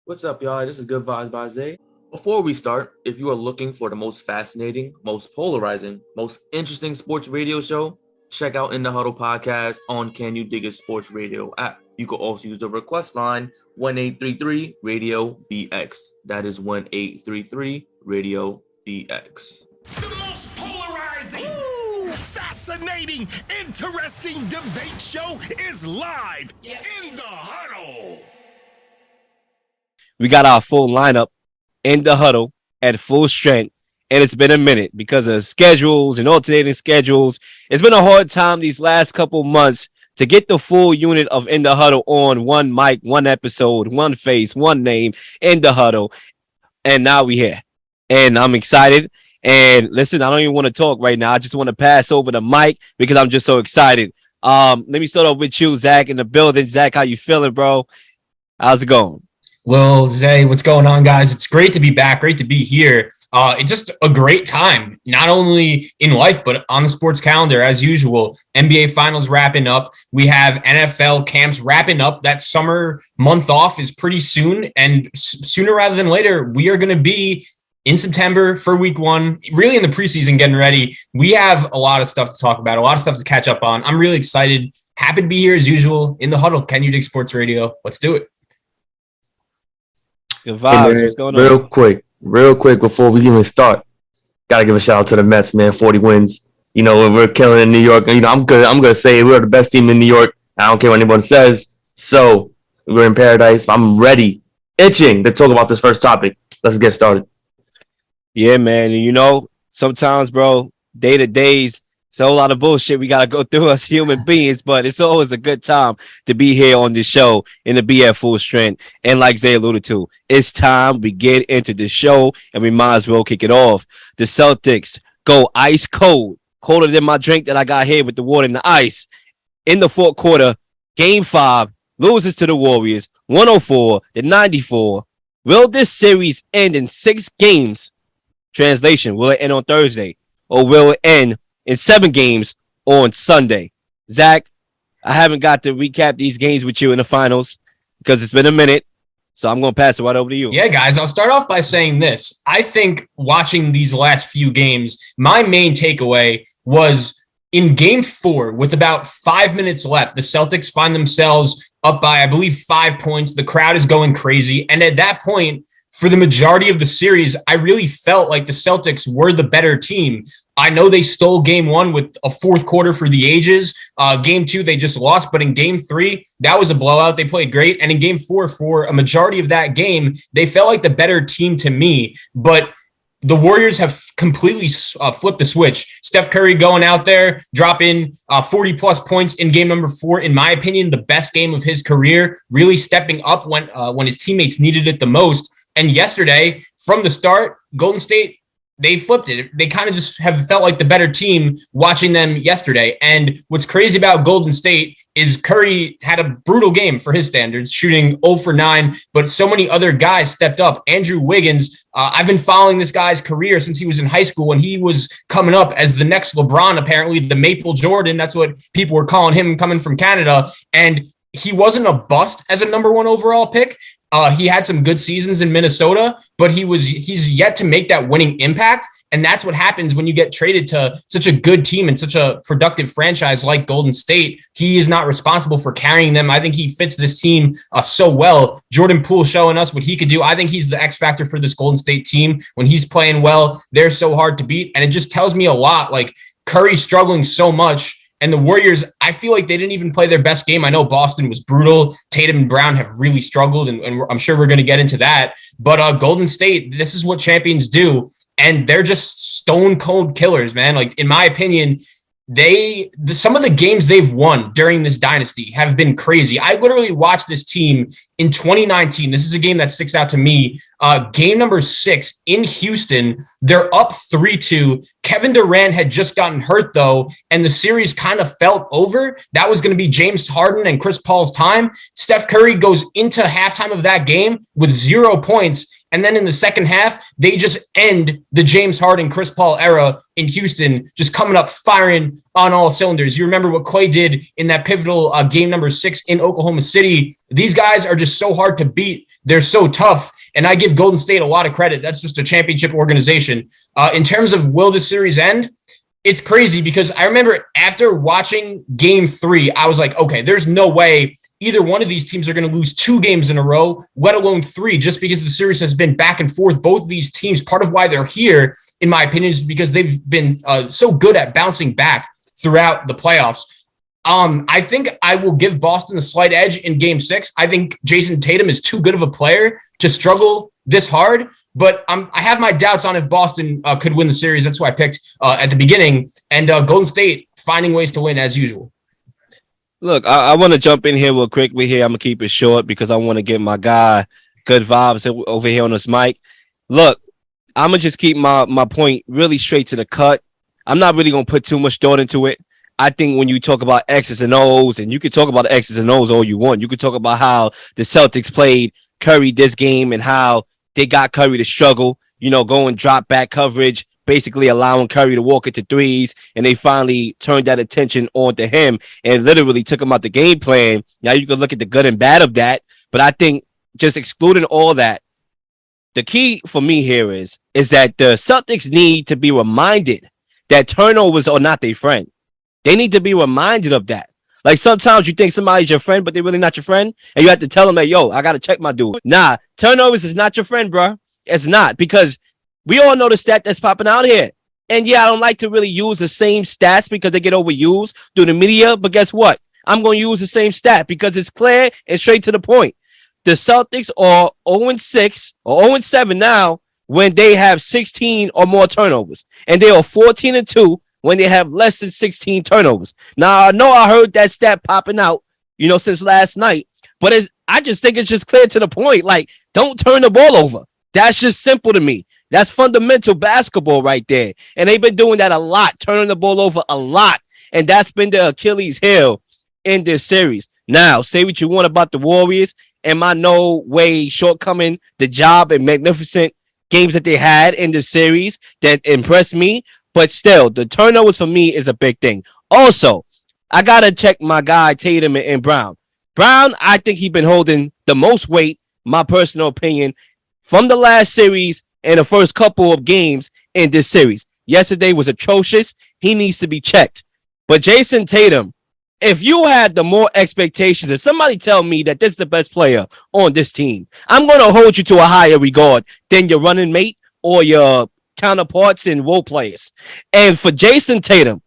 What's up, y'all? This is Good Vibes by Zay. Before we start, if you are looking for the most fascinating, most polarizing, most interesting sports radio show, check out In the Huddle podcast on Can You Dig It Sports Radio app. You can also use the request line 1833 Radio BX. That is 1833 Radio BX. The most polarizing, fascinating, interesting debate show is live in the huddle. We got our full lineup in the huddle at full strength, and it's been a minute because of schedules and alternating schedules. It's been a hard time these last couple months to get the full unit of In the Huddle on one mic, one episode, one face, one name in the huddle. And now we're here, and I'm excited. And listen, I don't even want to talk right now. I just want to pass over the mic because I'm just so excited. Let me start off with you, Zach, in the building. Zach, how you feeling, bro? How's it going? Well, Zay, what's going on, guys? It's great to be back. Great to be here. It's just a great time, not only in life, but on the sports calendar, as usual. NBA Finals wrapping up. We have NFL camps wrapping up. That summer month off is pretty soon. And sooner rather than later, we are going to be in September for week one, really in the preseason getting ready. We have a lot of stuff to talk about, a lot of stuff to catch up on. I'm really excited. Happy to be here as usual in the huddle. Can You Dig Sports Radio? Let's do it. Good vibes. What's going on? Real quick before we even start, gotta give a shout out to the Mets, man. 40 wins. You know, we're killing in New York. You know, I'm gonna say we're the best team in New York. I don't care what anyone says. So we're in paradise. I'm ready, itching to talk about this first topic. Let's get started. Yeah, man. And you know, sometimes, bro, day to days, it's a whole lot of bullshit we gotta go through as human beings, but it's always a good time to be here on this show and to be at full strength. And like Zay alluded to, it's time we get into the show and we might as well kick it off. The Celtics go ice cold, colder than my drink that I got here with the water and the ice. In the fourth quarter, game 5 loses to the Warriors, 104-94. Will this series end in 6 games? Translation, will it end on Thursday or will it end in 7 games on Sunday? Zach, I haven't got to recap these games with you in the finals because it's been a minute. So I'm going to pass it right over to you. Yeah, guys, I'll start off by saying this. I think watching these last few games, my main takeaway was in game 4 with about 5 minutes left, the Celtics find themselves up by, I believe, 5 points. The crowd is going crazy. And at that point, for the majority of the series, I really felt like the Celtics were the better team. I know they stole game 1 with a fourth quarter for the ages. Game 2, they just lost. But in game 3, that was a blowout. They played great. And in game 4, for a majority of that game, they felt like the better team to me. But the Warriors have completely flipped the switch. Steph Curry going out there, dropping 40-plus points in game number 4. In my opinion, the best game of his career, really stepping up when his teammates needed it the most. And yesterday, from the start, Golden State, they flipped it. They kind of just have felt like the better team watching them yesterday. And what's crazy about Golden State is Curry had a brutal game for his standards, shooting 0 for 9, but so many other guys stepped up. Andrew Wiggins, I've been following this guy's career since he was in high school when he was coming up as the next LeBron, apparently the Maple Jordan. That's what people were calling him coming from Canada. And he wasn't a bust as a number 1 overall pick. He had some good seasons in Minnesota, but he's yet to make that winning impact. And that's what happens when you get traded to such a good team and such a productive franchise like Golden State. He is not responsible for carrying them. I think he fits this team so well. Jordan Poole showing us what he could do. I think he's the X factor for this Golden State team. When he's playing well, they're so hard to beat. And it just tells me a lot. Like Curry struggling so much. And the Warriors, I feel like they didn't even play their best game. I know Boston was brutal. Tatum and Brown have really struggled, and I'm sure we're going to get into that. But Golden State, this is what champions do, and they're just stone cold killers, man. Like, in my opinion, some of the games they've won during this dynasty have been crazy. I literally watched this team in 2019. This is a game that sticks out to me. Game number 6 in Houston, they're up 3-2. Kevin Durant had just gotten hurt, though, and the series kind of felt over. That was going to be James Harden and Chris Paul's time. Steph Curry goes into halftime of that game with 0 points, And then in the second half, they just end the James Harden, Chris Paul era in Houston, just coming up firing on all cylinders. You remember what Clay did in that pivotal game number 6 in Oklahoma City. These guys are just so hard to beat. They're so tough. And I give Golden State a lot of credit. That's just a championship organization. In terms of will the series end, it's crazy because I remember after watching game 3, I was like, okay, there's no way either one of these teams are going to lose 2 games in a row, let alone 3, just because the series has been back and forth. Both of these teams, part of why they're here, in my opinion, is because they've been so good at bouncing back throughout the playoffs. I think I will give Boston a slight edge in game 6. I think Jason Tatum is too good of a player to struggle this hard. But I have my doubts on if Boston could win the series. That's who I picked at the beginning. And Golden State finding ways to win as usual. Look, I want to jump in here real quickly here. I'm going to keep it short because I want to get my guy good vibes over here on this mic. Look, I'm going to just keep my point really straight to the cut. I'm not really going to put too much thought into it. I think when you talk about X's and O's, and you can talk about X's and O's all you want. You can talk about how the Celtics played Curry this game and how they got Curry to struggle, going drop back coverage, basically allowing Curry to walk into threes, and they finally turned that attention onto him and literally took him out the game plan. Now you can look at the good and bad of that, but I think just excluding all that, the key for me here is that the Celtics need to be reminded that turnovers are not their friend. They need to be reminded of that. Like sometimes you think somebody's your friend, but they're really not your friend. And you have to tell them that, yo, I got to check my dude. Nah, turnovers is not your friend, bro. It's not, because we all know the stat that's popping out here. And yeah, I don't like to really use the same stats because they get overused through the media. But guess what? I'm going to use the same stat because it's clear and straight to the point. The Celtics are 0-6 or 0-7 now when they have 16 or more turnovers. And they are 14-2 when they have less than 16 turnovers. Now, I know I heard that stat popping out, since last night, but I just think it's just clear to the point. Like, don't turn the ball over. That's just simple to me. That's fundamental basketball right there. And they've been doing that a lot, turning the ball over a lot. And that's been the Achilles heel in this series. Now, say what you want about the Warriors. Am I no way shortcoming the job and magnificent games that they had in the series that impressed me? But still, the turnovers for me is a big thing. Also, I got to check my guy Tatum and Brown. Brown, I think he's been holding the most weight, my personal opinion, from the last series and the first couple of games in this series. Yesterday was atrocious. He needs to be checked. But Jason Tatum, if you had the more expectations, if somebody tell me that this is the best player on this team, I'm going to hold you to a higher regard than your running mate or your counterparts and role players. And for Jason Tatum,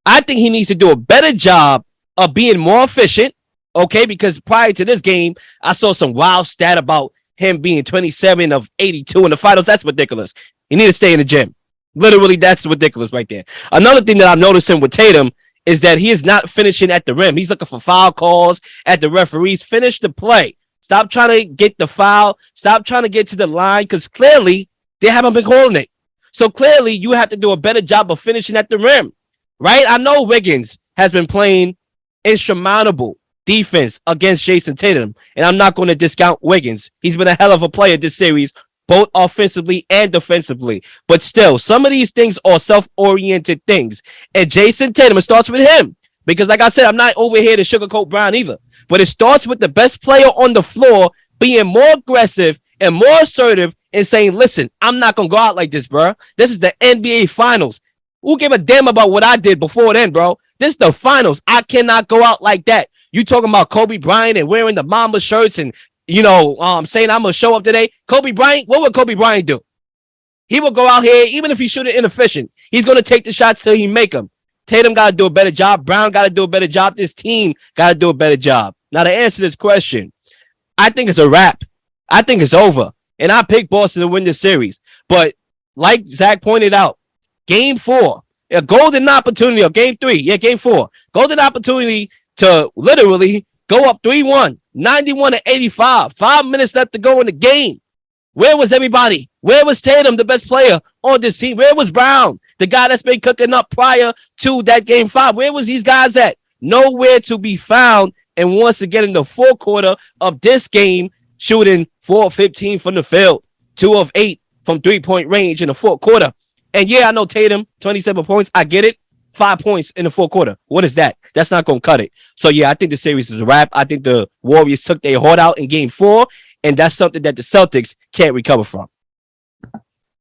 I think he needs to do a better job of being more efficient, okay? Because prior to this game, I saw some wild stat about him being 27 of 82 in the finals. That's ridiculous. You need to stay in the gym. Literally, that's ridiculous right there. Another thing that I'm noticing with Tatum is that he is not finishing at the rim. He's looking for foul calls at the referees. Finish the play. Stop trying to get the foul. Stop trying to get to the line, because clearly they haven't been calling it. So clearly you have to do a better job of finishing at the rim, right? I know Wiggins has been playing insurmountable defense against Jason Tatum, and I'm not going to discount Wiggins. He's been a hell of a player this series, both offensively and defensively. But still, some of these things are self-oriented things. And Jason Tatum, it starts with him. Because like I said, I'm not over here to sugarcoat Brown either. But it starts with the best player on the floor being more aggressive and more assertive and saying, listen, I'm not going to go out like this, bro. This is the NBA Finals. Who give a damn about what I did before then, bro? This is the Finals. I cannot go out like that. You talking about Kobe Bryant and wearing the Mamba shirts and, saying I'm going to show up today. Kobe Bryant, what would Kobe Bryant do? He will go out here, even if he shooting inefficient. He's going to take the shots till he make them. Tatum got to do a better job. Brown got to do a better job. This team got to do a better job. Now, to answer this question, I think it's a wrap. I think it's over. And I picked Boston to win this series. But like Zach pointed out, game 4, a golden opportunity, or game 3, game 4, golden opportunity to literally go up 3-1, 91-85, 5 minutes left to go in the game. Where was everybody? Where was Tatum, the best player on this team? Where was Brown, the guy that's been cooking up prior to that game 5? Where was these guys at? Nowhere to be found. And once again, in the fourth quarter of this game, shooting 4-15 from the field. 2 of 8 from 3-point range in the fourth quarter. And yeah, I know Tatum, 27 points. I get it. 5 points in the fourth quarter. What is that? That's not going to cut it. So yeah, I think the series is a wrap. I think the Warriors took their heart out in game 4, and that's something that the Celtics can't recover from.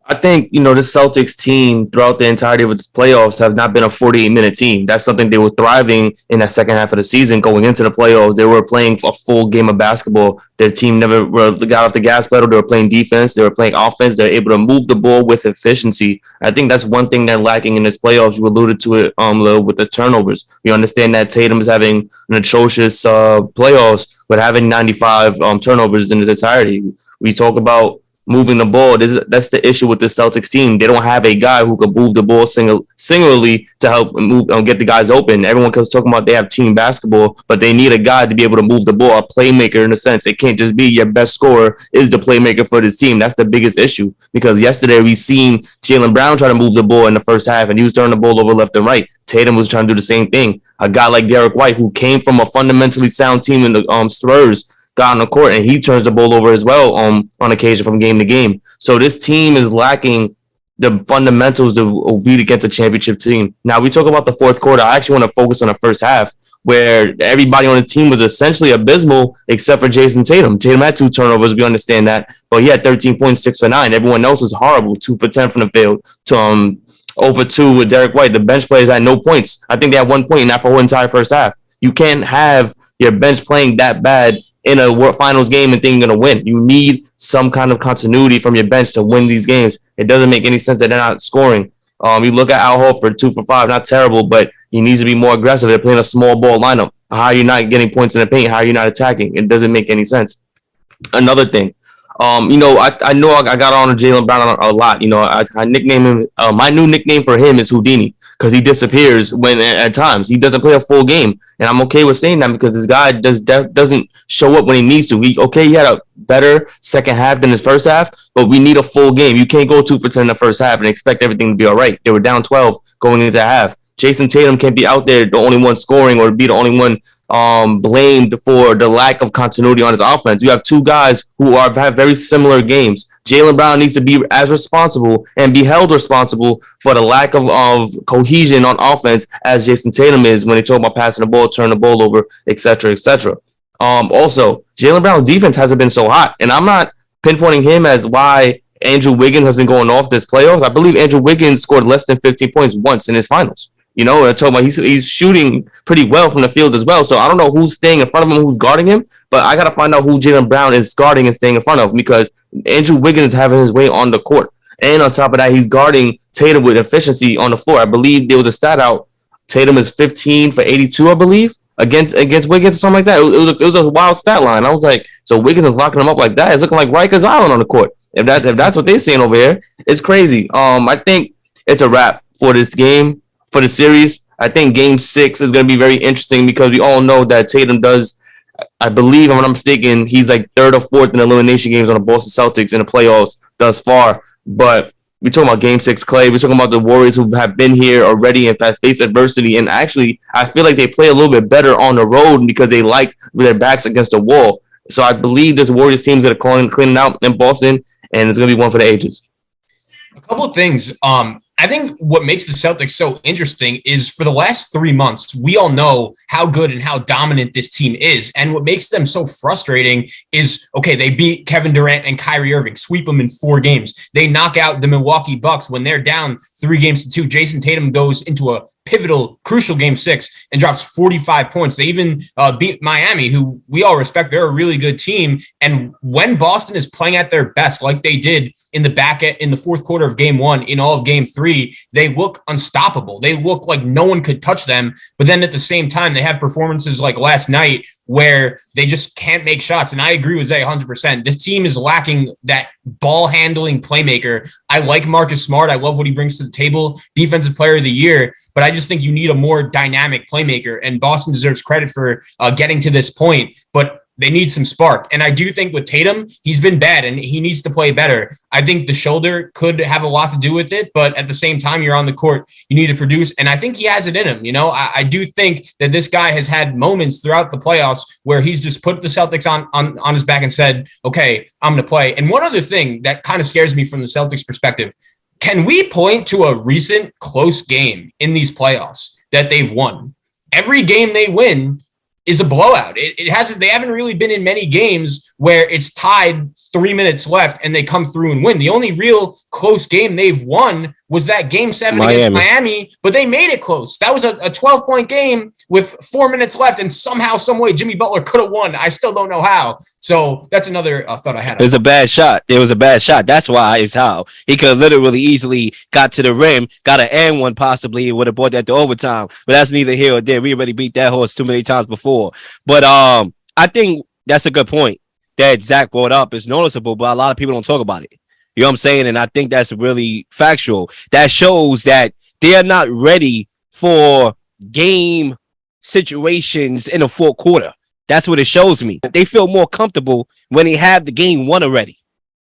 I think, the Celtics team throughout the entirety of its playoffs have not been a 48-minute team. That's something they were thriving in that second half of the season going into the playoffs. They were playing a full game of basketball. Their team never got off the gas pedal. They were playing defense. They were playing offense. They're able to move the ball with efficiency. I think that's one thing they're lacking in this playoffs. You alluded to it with the turnovers. You understand that Tatum is having an atrocious playoffs, but having 95 turnovers in its entirety. We talk about moving the ball. That's the issue with the Celtics team. They don't have a guy who can move the ball singularly to help move get the guys open. Everyone keeps talking about they have team basketball, but they need a guy to be able to move the ball, a playmaker in a sense. It can't just be your best scorer is the playmaker for this team. That's the biggest issue, because yesterday we seen Jaylen Brown try to move the ball in the first half, and he was turning the ball over left and right. Tatum was trying to do the same thing. A guy like Derek White, who came from a fundamentally sound team in the Spurs, got on the court, and he turns the ball over as well on occasion from game to game. So this team is lacking the fundamentals to beat against a championship team. Now, we talk about the fourth quarter. I actually want to focus on the first half, where everybody on the team was essentially abysmal except for Jason Tatum. Tatum had 2 turnovers. We understand that. But he had 13 points, 6 for 9. Everyone else was horrible. 2 for 10 from the field. Over 2 with Derek White. The bench players had no points. I think they had 1 point in that whole entire first half. You can't have your bench playing that bad in a finals game and think you're going to win. You need some kind of continuity from your bench to win these games. It doesn't make any sense that they're not scoring. You look at Al Horford, 2 for 5, not terrible, but he needs to be more aggressive. They're playing a small ball lineup. How are you not getting points in the paint? How are you not attacking? It doesn't make any sense. Another thing, I know I got on Jaylen Brown a lot. I nickname him. My new nickname for him is Houdini, because he disappears when at times he doesn't play a full game, and I'm okay with saying that because this guy doesn't show up when he needs to. He had a better second half than his first half, but we need a full game. You can't go 2 for 10 in the first half and expect everything to be all right. They were down 12 going into half. Jason Tatum can't be out there the only one scoring or be the only one blamed for the lack of continuity on his offense. You have 2 guys who have very similar games. Jaylen Brown needs to be as responsible and be held responsible for the lack of cohesion on offense as Jason Tatum is when they talk about passing the ball, turning the ball over, etc., etc. Also, Jaylen Brown's defense hasn't been so hot, and I'm not pinpointing him as why Andrew Wiggins has been going off this playoffs. I believe Andrew Wiggins scored less than 15 points once in his finals. I'm talking about he's shooting pretty well from the field as well. So I don't know who's staying in front of him, who's guarding him, but I got to find out who Jaylen Brown is guarding and staying in front of, because Andrew Wiggins is having his way on the court. And on top of that, he's guarding Tatum with efficiency on the floor. I believe there was a stat out. Tatum is 15 for 82, I believe, against Wiggins or something like that. It was a wild stat line. I was like, so Wiggins is locking him up like that. It's looking like Rikers Island on the court. If that's what they're saying over here, it's crazy. I think it's a wrap for this game. For the series, I think Game 6 is going to be very interesting because we all know that Tatum does, I believe, if I'm not mistaken, he's like 3rd or 4th in elimination games on the Boston Celtics in the playoffs thus far. But we're talking about Game 6 Clay. We're talking about the Warriors who have been here already and have faced adversity. And actually, I feel like they play a little bit better on the road because they like their backs against the wall. So I believe this Warriors team is going to clean it out in Boston, and it's going to be one for the ages. A couple of things. I think what makes the Celtics so interesting is for the last 3 months, we all know how good and how dominant this team is. And what makes them so frustrating is, okay, they beat Kevin Durant and Kyrie Irving, sweep them in 4 games. They knock out the Milwaukee Bucks when they're down 3-2. Jason Tatum goes into a pivotal, crucial Game 6 and drops 45 points. They even beat Miami, who we all respect. They're a really good team. And when Boston is playing at their best, like they did in the fourth quarter of Game 1, in all of Game 3, they look unstoppable. They look like no one could touch them. But then at the same time, they have performances like last night where they just can't make shots. And I agree with Zay 100%. This team is lacking that ball handling playmaker. I like Marcus Smart. I love what he brings to the table. Defensive player of the year. But I just think you need a more dynamic playmaker. And Boston deserves credit for getting to this point. But they need some spark. And I do think with Tatum, he's been bad and he needs to play better. I think the shoulder could have a lot to do with it, but at the same time, you're on the court, you need to produce. And I think he has it in him. I do think that this guy has had moments throughout the playoffs where he's just put the Celtics on his back and said, okay, I'm going to play. And one other thing that kind of scares me from the Celtics perspective, can we point to a recent close game in these playoffs that they've won? Every game they win is a blowout. It hasn't. They haven't really been in many games where it's tied 3 minutes left and they come through and win. The only real close game they've won was that game 7 against Miami, but they made it close. That was a 12-point game with 4 minutes left, and somehow, some way, Jimmy Butler could have won. I still don't know how. So that's another thought I had. It was a bad shot. It was a bad shot. That's why it's how he could have literally easily got to the rim, got an and one possibly, and would have brought that to overtime. But that's neither here or there. We already beat that horse too many times before. But I think that's a good point that Zach brought up. It's noticeable, but a lot of people don't talk about it. You know what I'm saying? And I think that's really factual. That shows that they are not ready for game situations in the fourth quarter. That's what it shows me. They feel more comfortable when they have the game won already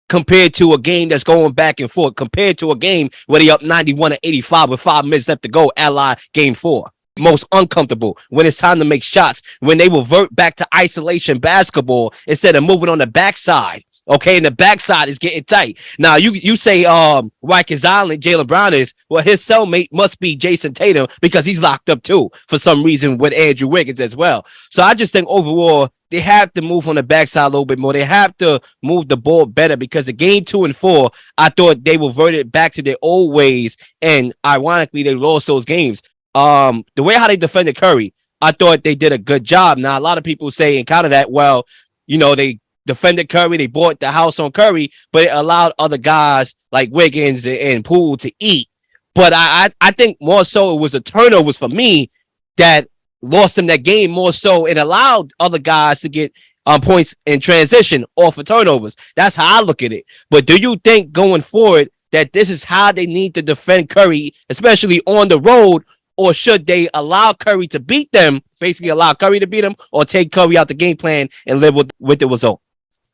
compared to a game that's going back and forth, compared to a game where they up 91-85 with 5 minutes left to go, ally game 4. Most uncomfortable when it's time to make shots, when they revert back to isolation basketball instead of moving on the backside. Okay, and the backside is getting tight. Now, you say Rikers Island, Jaylen Brown is, well, his cellmate must be Jason Tatum because he's locked up too for some reason with Andrew Wiggins as well. So I just think overall, they have to move on the backside a little bit more. They have to move the ball better because the game 2 and 4, I thought they reverted back to their old ways, and ironically, they lost those games. The way how they defended Curry, I thought they did a good job. Now, a lot of people say and counter that, well, they defended Curry, they bought the house on Curry, but it allowed other guys like Wiggins and Poole to eat. But I think more so it was the turnovers for me that lost them that game more so. It allowed other guys to get points in transition off of turnovers. That's how I look at it. But do you think going forward that this is how they need to defend Curry, especially on the road, or should they allow Curry to beat them, basically allow Curry to beat them, or take Curry out the game plan and live with the result?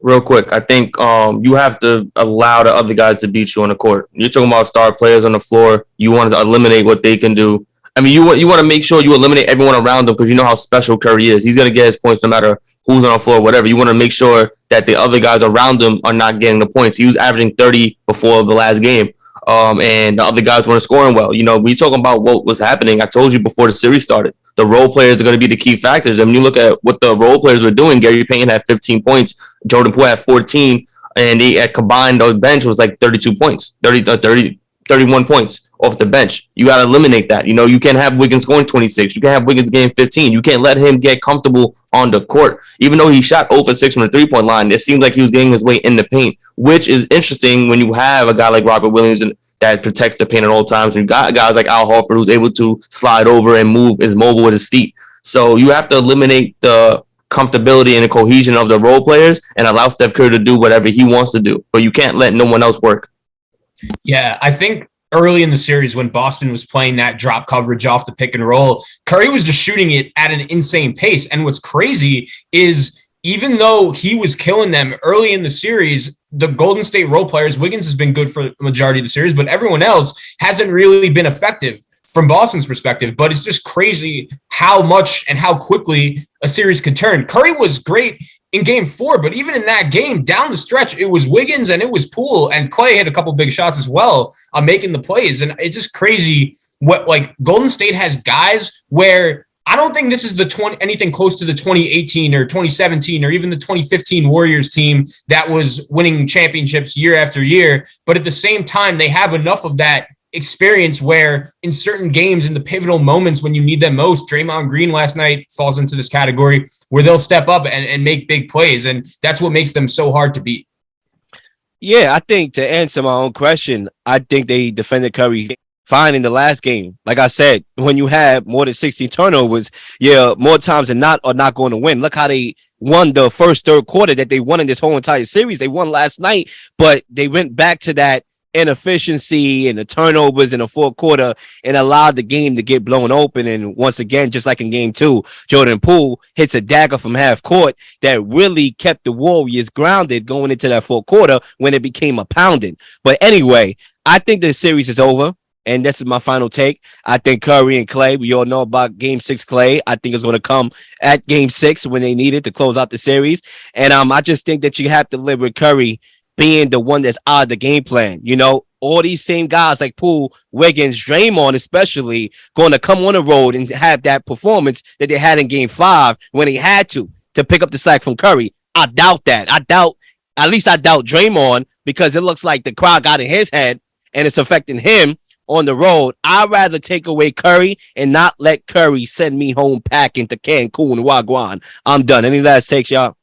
Real quick, I think you have to allow the other guys to beat you on the court. You're talking about star players on the floor. You want to eliminate what they can do. I mean, you want to make sure you eliminate everyone around them because you know how special Curry is. He's going to get his points no matter who's on the floor, whatever. You want to make sure that the other guys around him are not getting the points. He was averaging 30 before the last game. And the other guys weren't scoring well. We talking about what was happening. I told you before the series started, the role players are going to be the key factors. I mean, you look at what the role players were doing. Gary Payton had 15 points. Jordan Poole had 14. And they had combined the bench was like 32 points, 31 points off the bench. You got to eliminate that. You can't have Wiggins scoring 26. You can't have Wiggins getting 15. You can't let him get comfortable on the court. Even though he shot 0 for 6 from the three-point line, it seemed like he was getting his way in the paint, which is interesting when you have a guy like Robert Williams that protects the paint at all times. And you got guys like Al Horford who's able to slide over and move, is mobile with his feet. So you have to eliminate the comfortability and the cohesion of the role players and allow Steph Curry to do whatever he wants to do. But you can't let no one else work. Yeah, I think early in the series when Boston was playing that drop coverage off the pick and roll, Curry was just shooting it at an insane pace. And what's crazy is even though he was killing them early in the series, the Golden State role players, Wiggins has been good for the majority of the series, but everyone else hasn't really been effective from Boston's perspective. But it's just crazy how much and how quickly a series could turn. Curry was great in game 4, but even in that game, down the stretch, it was Wiggins and it was Poole, and Clay hit a couple big shots as well, making the plays. And it's just crazy what Golden State has guys where I don't think this is anything close to the 2018 or 2017 or even the 2015 Warriors team that was winning championships year after year. But at the same time, they have enough of that experience where in certain games, in the pivotal moments when you need them most, Draymond Green last night falls into this category where they'll step up and make big plays. And that's what makes them so hard to beat. Yeah, I think to answer my own question, I think they defended Curry fine in the last game. Like I said, when you have more than 16 turnovers, more times than not are not going to win. Look how they won the first third quarter that they won in this whole entire series. They won last night, but they went back to that inefficiency and the turnovers in the fourth quarter and allowed the game to get blown open. And once again, just like in game 2, Jordan Poole hits a dagger from half court that really kept the Warriors grounded going into that fourth quarter when it became a pounding. But anyway, I think the series is over. And this is my final take. I think Curry and Clay, we all know about game 6 Clay. I think it's going to come at game 6 when they need it to close out the series. And I just think that you have to live with Curry being the one that's out of the game plan. You know, all these same guys like Poole, Wiggins, Draymond especially, going to come on the road and have that performance that they had in game 5 when they had to pick up the slack from Curry. I doubt that. I doubt Draymond, because it looks like the crowd got in his head and it's affecting him on the road. I'd rather take away Curry and not let Curry send me home packing to Cancun, Wagwan. I'm done. Any last takes, y'all?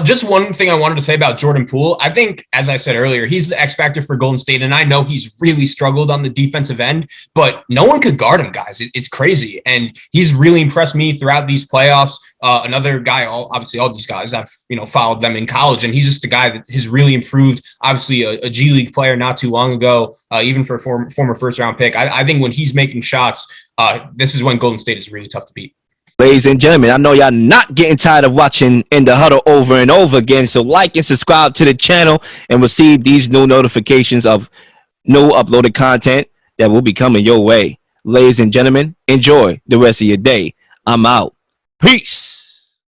Just one thing I wanted to say about Jordan Poole. I think, as I said earlier, he's the X factor for Golden State, and I know he's really struggled on the defensive end, but no one could guard him, guys. It's crazy, and he's really impressed me throughout these playoffs. Another guy, obviously all these guys, I've followed them in college, and he's just a guy that has really improved. Obviously, a G League player not too long ago, even for a former first round pick. I think when he's making shots, this is when Golden State is really tough to beat. Ladies and gentlemen, I know y'all not getting tired of watching In the Huddle over and over again, so like and subscribe to the channel and receive these new notifications of new uploaded content that will be coming your way. Ladies and gentlemen, enjoy the rest of your day. I'm out. Peace.